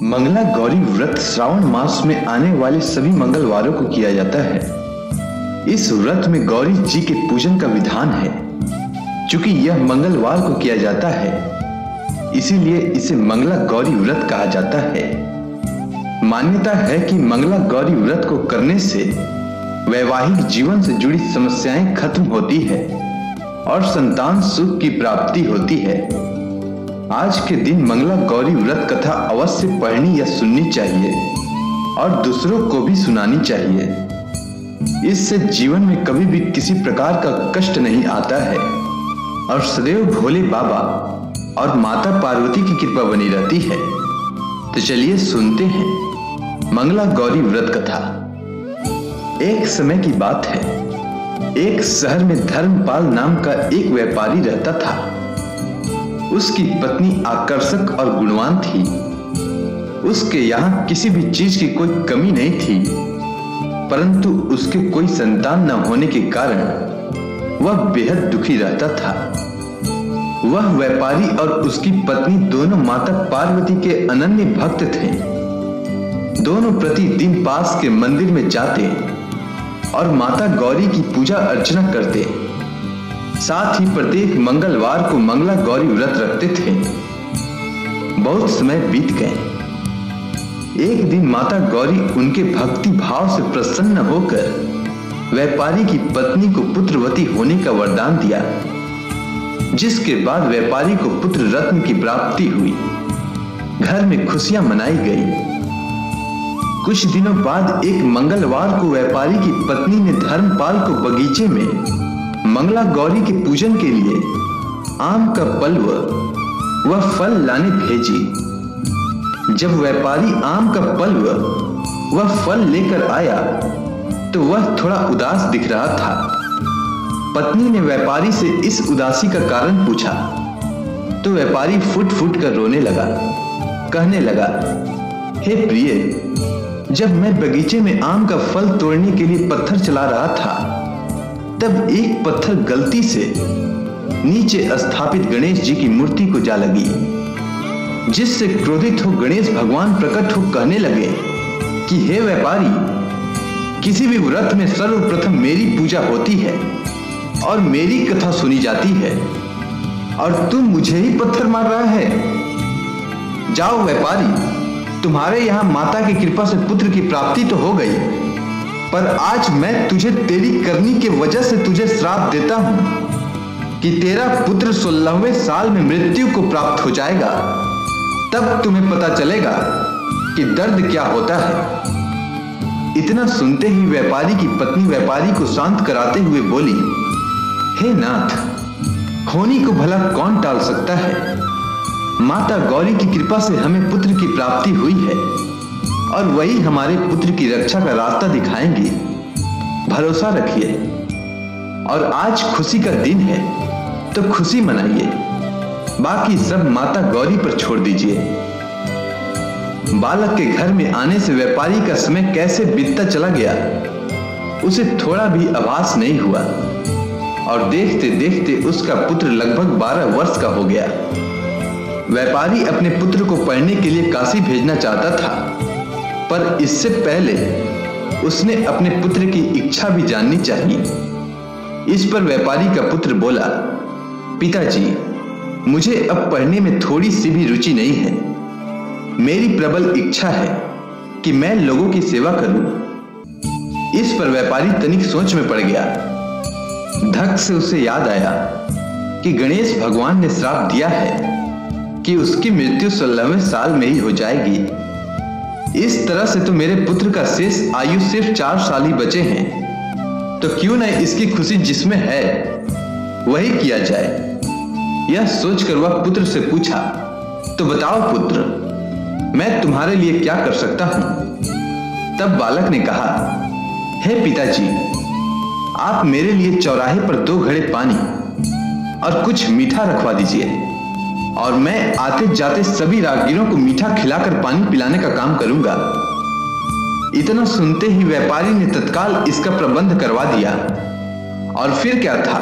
मंगला गौरी व्रत श्रावण मास में आने वाले सभी मंगलवारों को किया जाता है। इस व्रत में गौरी जी के पूजन का विधान है। चूंकि यह मंगलवार को किया जाता है, इसीलिए इसे मंगला गौरी व्रत कहा जाता है। मान्यता है कि मंगला गौरी व्रत को करने से वैवाहिक जीवन से जुड़ी समस्याएं खत्म होती है और संतान सुख की प्राप्ति होती है। आज के दिन मंगला गौरी व्रत कथा अवश्य पढ़नी या सुननी चाहिए और दूसरों को भी सुनानी चाहिए। इससे जीवन में कभी भी किसी प्रकार का कष्ट नहीं आता है और सदैव भोले बाबा और माता पार्वती की कृपा बनी रहती है। तो चलिए सुनते हैं मंगला गौरी व्रत कथा। एक समय की बात है, एक शहर में धर्मपाल नाम का एक व्यापारी रहता था। उसकी पत्नी आकर्षक और गुणवान थी। उसके यहाँ किसी भी चीज की कोई कमी नहीं थी, परंतु उसके कोई संतान न होने के कारण वह बेहद दुखी रहता था। वह व्यापारी और उसकी पत्नी दोनों माता पार्वती के अनन्य भक्त थे। दोनों प्रतिदिन पास के मंदिर में जाते और माता गौरी की पूजा अर्चना करते। साथ ही प्रत्येक मंगलवार को मंगला गौरी व्रत रखते थे। बहुत समय बीत गए। एक दिन माता गौरी उनके भक्ति भाव से प्रसन्न होकर व्यापारी की पत्नी को पुत्रवती होने का वरदान दिया, जिसके बाद व्यापारी को पुत्र रत्न की प्राप्ति हुई। घर में खुशियां मनाई गई। कुछ दिनों बाद एक मंगलवार को व्यापारी की पत्नी ने धर्मपाल को बगीचे में मंगला गौरी के पूजन के लिए आम का पल्व व फल लाने भेजी। जब व्यापारी आम का पल्व व फल लेकर आया तो वह थोड़ा उदास दिख रहा था। पत्नी ने व्यापारी से इस उदासी का कारण पूछा तो व्यापारी फुट फुट कर रोने लगा। कहने लगा, हे प्रिय, जब मैं बगीचे में आम का फल तोड़ने के लिए पत्थर चला रहा था, तब एक पत्थर गलती से नीचे स्थापित गणेश जी की मूर्ति को जा लगी, जिससे क्रोधित हो गणेश भगवान प्रकट हो कहने लगे कि हे व्यापारी, किसी भी व्रत में सर्वप्रथम मेरी पूजा होती है और मेरी कथा सुनी जाती है, और तुम मुझे ही पत्थर मार रहा है। जाओ व्यापारी, तुम्हारे यहाँ माता की कृपा से पुत्र की प्राप्ति तो हो गई, पर आज मैं तुझे तेरी करनी के वजह से तुझे श्राप देता हूं कि तेरा पुत्र 16वें साल में मृत्यु को प्राप्त हो जाएगा। तब तुम्हें पता चलेगा कि दर्द क्या होता है। इतना सुनते ही व्यापारी की पत्नी व्यापारी को शांत कराते हुए बोली, हे नाथ, होनी को भला कौन टाल सकता है। माता गौरी की कृपा से हमें पुत्र की प्राप्ति हुई है और वही हमारे पुत्र की रक्षा का रास्ता दिखाएंगे। भरोसा रखिए और आज खुशी का दिन है तो खुशी मनाइए, बाकी सब माता गौरी पर छोड़ दीजिए। बालक के घर में आने से व्यापारी का समय कैसे बीतता चला गया उसे थोड़ा भी आभास नहीं हुआ और देखते देखते उसका पुत्र लगभग 12 वर्ष का हो गया। व्यापारी अपने पुत्र को पढ़ने के लिए काशी भेजना चाहता था, पर इससे पहले उसने अपने पुत्र की इच्छा भी जाननी चाहिए। इस पर व्यापारी का पुत्र बोला, पिताजी, मुझे अब पढ़ने में थोड़ी सी भी रुचि नहीं है। मेरी प्रबल इच्छा है कि मैं लोगों की सेवा करूं। इस पर व्यापारी तनिक सोच में पड़ गया। धक से उसे याद आया कि गणेश भगवान ने श्राप दिया है कि उसकी मृत्यु 16वें साल में ही हो जाएगी। इस तरह से तो मेरे पुत्र का शेष आयु सिर्फ 4 साल ही बचे हैं, तो क्यों न इसकी खुशी जिसमें है वही किया जाए। यह सोचकर वह पुत्र से पूछा, तो बताओ पुत्र, मैं तुम्हारे लिए क्या कर सकता हूं। तब बालक ने कहा, हे पिताजी, आप मेरे लिए चौराहे पर 2 घड़े पानी और कुछ मीठा रखवा दीजिए और मैं आते जाते सभी राहगीरों को मीठा खिलाकर पानी पिलाने का काम करूंगा। इतना सुनते ही व्यापारी ने तत्काल इसका प्रबंध करवा दिया। और फिर क्या था,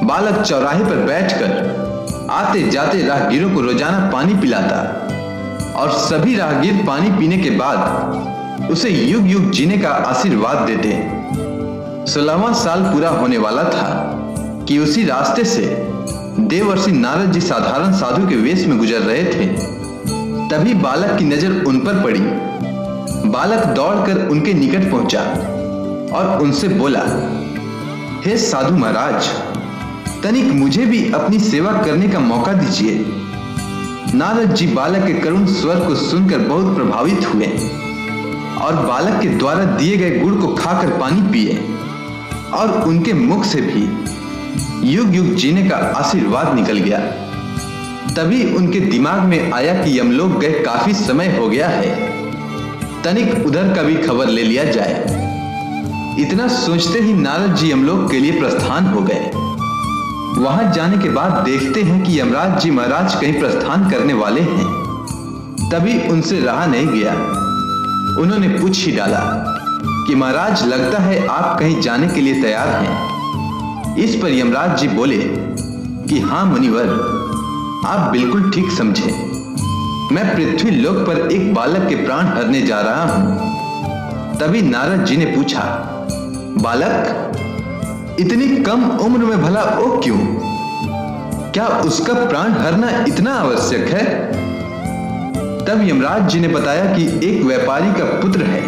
बालक चौराहे पर बैठकर आते जाते राहगीरों को रोजाना पानी पिलाता और सभी राहगीर पानी पीने के बाद उसे युग युग जीने का आशीर्वाद देते। 16वां साल पूरा होने वाला था कि उसी रास्ते से देवर्षि नारद जी साधारण साधु के वेश में गुजर रहे थे। तभी बालक की नजर उन पर पड़ी। बालक दौड़कर उनके निकट पहुंचा और उनसे बोला, हे साधु महाराज, तनिक मुझे भी अपनी सेवा करने का मौका दीजिए। नारद जी बालक के करुण स्वर को सुनकर बहुत प्रभावित हुए और बालक के द्वारा दिए गए गुड़ को खाकर पानी पिए और उनके मुख से भी युग युग जीने का आशीर्वाद निकल गया। तभी उनके दिमाग में आया कि यमलोक गए काफी समय हो गया है, तनिक उधर का भी खबर ले लिया जाए। इतना सोचते ही नारद जी यमलोक के लिए प्रस्थान हो गए। वहां जाने के बाद देखते हैं कि यमराज जी महाराज कहीं प्रस्थान करने वाले हैं। तभी उनसे रहा नहीं गया, उन्होंने पूछ ही डाला कि महाराज, लगता है आप कहीं जाने के लिए तैयार हैं। इस पर यमराज जी बोले कि हाँ मुनिवर, आप बिल्कुल ठीक समझे। मैं पृथ्वी लोक पर एक बालक के प्राण हरने जा रहा हूं। तभी नारद जी ने पूछा, बालक, इतनी कम उम्र में भला वो क्यों? क्या उसका प्राण हरना इतना आवश्यक है? तब यमराज जी ने बताया कि एक व्यापारी का पुत्र है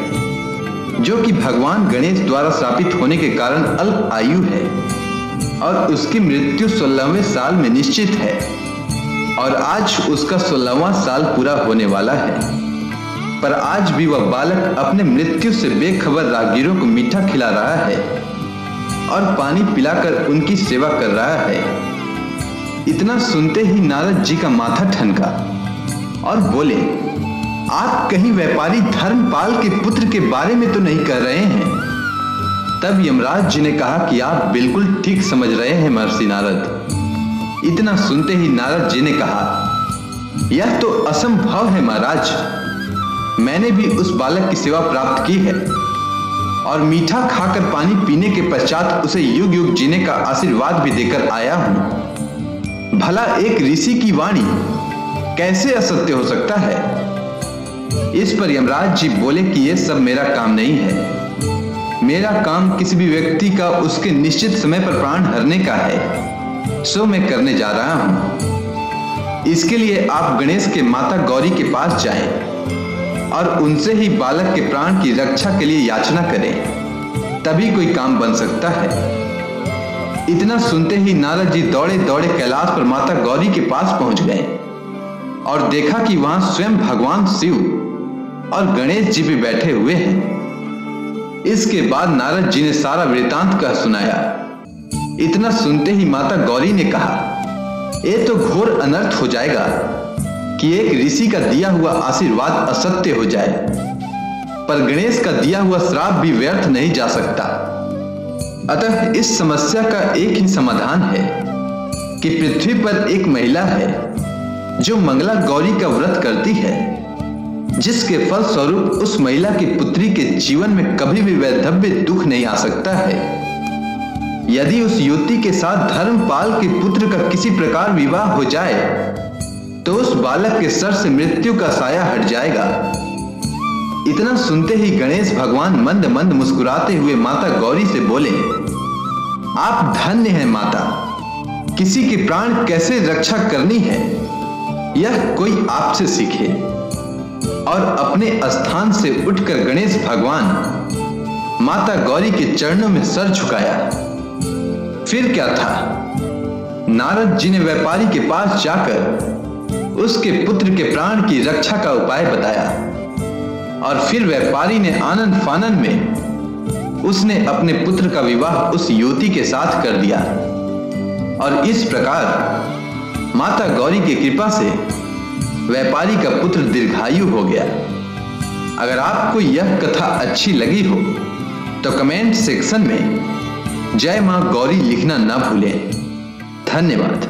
जो कि भगवान गणेश द्वारा श्रापित होने के कारण अल्प आयु है और उसकी मृत्यु 16वें साल में निश्चित है और आज उसका 16वां साल पूरा होने वाला है। पर आज भी वह बालक अपने मृत्यु से बेखबर राहगीरों को मीठा खिला रहा है और पानी पिलाकर उनकी सेवा कर रहा है। इतना सुनते ही नारद जी का माथा ठनका और बोले, आप कहीं व्यापारी धर्मपाल के पुत्र के बारे में तो नहीं कह रहे हैं? तब यमराज जी ने कहा कि आप बिल्कुल ठीक समझ रहे हैं महर्षि नारद। इतना सुनते ही नारद जी ने कहा, यह तो असंभव है महाराज। मैंने भी उस बालक की सेवा प्राप्त की है और मीठा खाकर पानी पीने के पश्चात उसे युग युग जीने का आशीर्वाद भी देकर आया हूं। भला एक ऋषि की वाणी कैसे असत्य हो सकता है? इस पर यमराज जी बोले कि यह सब मेरा काम नहीं है। मेरा काम किसी भी व्यक्ति का उसके निश्चित समय पर प्राण हरने का है, सो मैं करने जा रहा हूं। इसके लिए आप गणेश के माता गौरी के पास जाएं और उनसे ही बालक के प्राण की रक्षा के लिए याचना करें, तभी कोई काम बन सकता है। इतना सुनते ही नारद जी दौड़े दौड़े कैलाश पर माता गौरी के पास पहुंच गए और देखा कि वहां स्वयं भगवान शिव और गणेश जी भी बैठे हुए हैं। इसके बाद नारद जी ने सारा वृतांत कह सुनाया। इतना सुनते ही माता गौरी ने कहा, ये तो घोर अनर्थ हो जाएगा कि एक ऋषि का दिया हुआ आशीर्वाद असत्य हो जाए, पर गणेश का दिया हुआ श्राप भी व्यर्थ नहीं जा सकता। अतः इस समस्या का एक ही समाधान है कि पृथ्वी पर एक महिला है जो मंगला गौरी का व्रत करती है, जिसके फल स्वरूप उस महिला की पुत्री के जीवन में कभी भी वैधव्य दुख नहीं आ सकता है। यदि उस युवती के साथ धर्मपाल के पुत्र का किसी प्रकार विवाह हो जाए तो उस बालक के सर से मृत्यु का साया हट जाएगा। इतना सुनते ही गणेश भगवान मंद मंद मुस्कुराते हुए माता गौरी से बोले, आप धन्य हैं माता। किसी के प्राण कैसे रक्षा करनी है यह कोई आपसे सीखे। और अपने स्थान से उठकर गणेश भगवान माता गौरी के चरणों में सर झुकाया। फिर क्या था, नारद जी ने व्यापारी के पास जाकर उसके पुत्र के प्राण की रक्षा का उपाय बताया और फिर व्यापारी ने आनंद फानन में उसने अपने पुत्र का विवाह उस युवती के साथ कर दिया और इस प्रकार माता गौरी की कृपा से व्यापारी का पुत्र दीर्घायु हो गया। अगर आपको यह कथा अच्छी लगी हो तो कमेंट सेक्शन में जय मां गौरी लिखना ना भूलें। धन्यवाद।